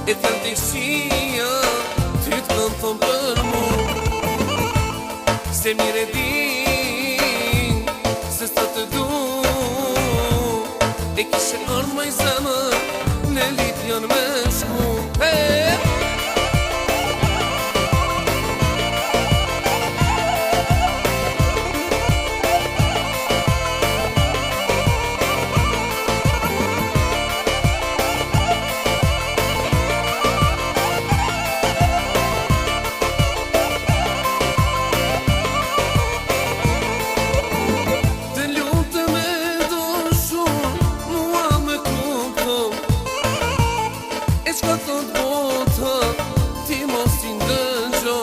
E thënë të këshia, ty të kënë thonë për mu. Se mire din, se së të du. E kishe arë maj zemër, në litë janë me shku. Qka thot bota, ti mos t'i ndëgjo.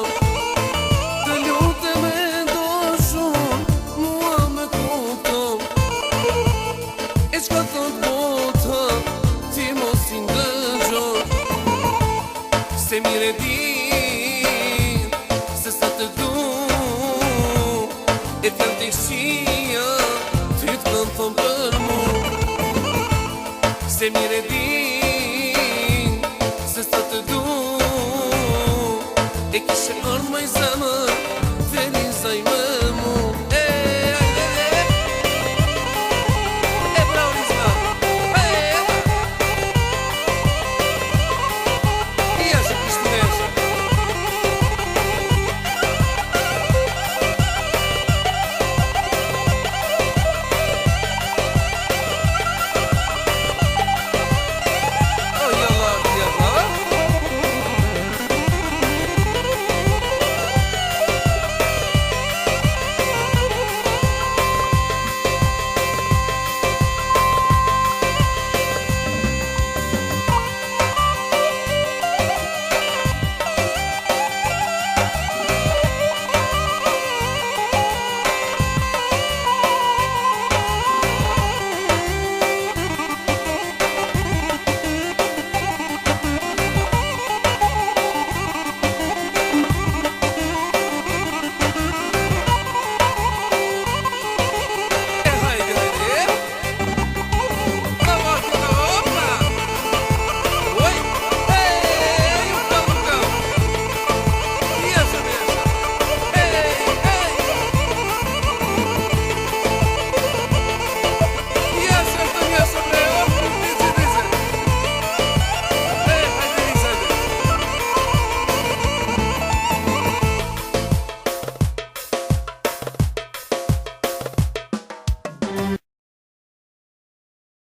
Të lutem e do shumë, mua me kupto. E qka thot bota, ti mos t'i ndëgjo. Se mire din, se sa të du. E thënë të këshia, ty të kënë thonë për mu. Se mire din, se sa të du. E kishe arë maj zemër,